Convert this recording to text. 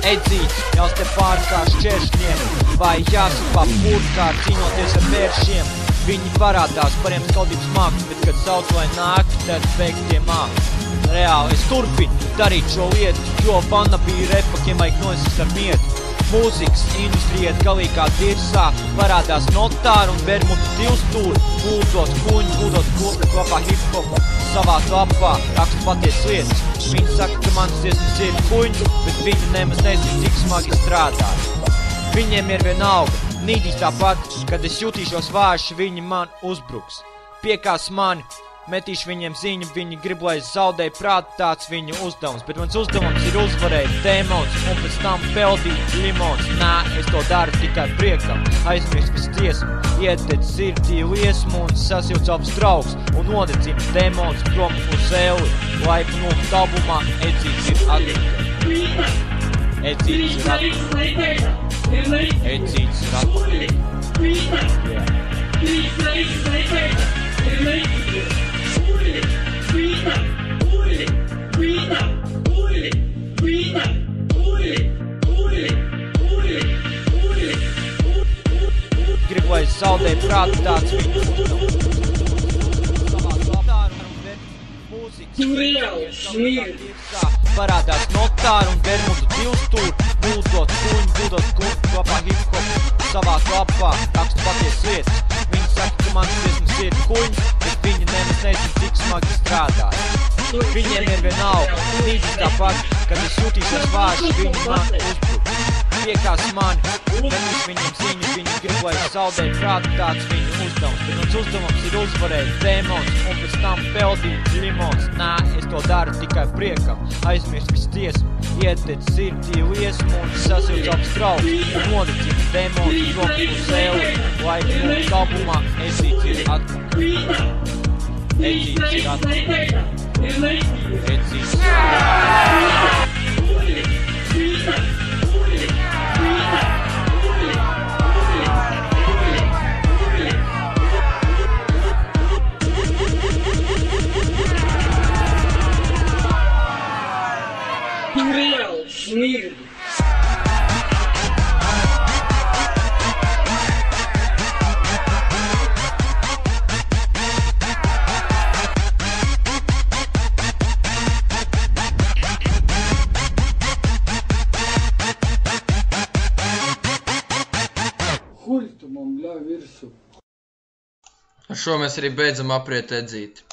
Edzīts, jāls te pārkā šķēršļiem, vai jāsapā purkā cīnoties ar vēršiem. Viņi parādās pariem skaudības mākslas, bet kad sauc vai nāk, tad beigt tie māk. Reāli es turpinu darīt šo lietu, jo vana bija repakiem vajag nosist ar mietu. Mūzikas industrija galīgā dirsā, parādās notāri un vermutu divstūri, būdot kuņi, būdot kopā hip-hopu, savā topā rakstu paties lietas. Viņi saka, ka manas dziesmas ir kuņi, bet viņi nemaz nezin, cik smagi strādā. Viņiem ir vienalga, nīdīs tāpat, kad es jutīšos vājš, viņi man uzbruks. Piekās mani, metīšu viņiem ziņu, viņi grib, lai es zaudēju prātu, tāds viņu uzdevums. Bet mans uzdevums ir uzvarēt dēmons un pēc tam peldīt limons. Nā, es to daru tikai priekam, aizmirst pēc tiesmu, iededz sirdī liesmu un sasjūt savus draugus un nodedzina dēmons prom uz euli. Laipnu no tabumā, Edzīts ir atpakaļ. Edzīts ir atpakaļ. Edzīts ir atpakaļ. Gribu, lai es zaudēju prātu, tāds viņu uzdevums. Parādās notāri un vermutu divstūri, būdot kuņi, kopā hip-hopu, savā klapā, rakstu paties lietas. Viņi saka, ka manas dziesmas ir kuņi, bet viņi nemaz nezin, cik smagi strādā. Viņiem ir vienalga, nīdīs tāpat, kad es jutīšos vājš, viņi man uzbruk. Piekās mani, metīšu viņiem ziņu, viņi grib, lai es zaudēju prātu, tāds viņu uzdevums. Bet mans uzdevums ir uzvarēt dēmons un pēc tam peldīt limons. Nā, es to daru tikai priekam, aizmirst visu tiesmu, iededz sirdī liesmu un sasjūt savus draugus un nodedzina dēmons prom uz euli. Laipnu no tabumā, Edzīts ir atpakaļ. Edzīts ir atpakaļ. Edzīts ir atpakaļ. Reāli smirdi. Huļ tu man bļauj virsū. Ar šo mēs arī beidzam apriet Edzīti.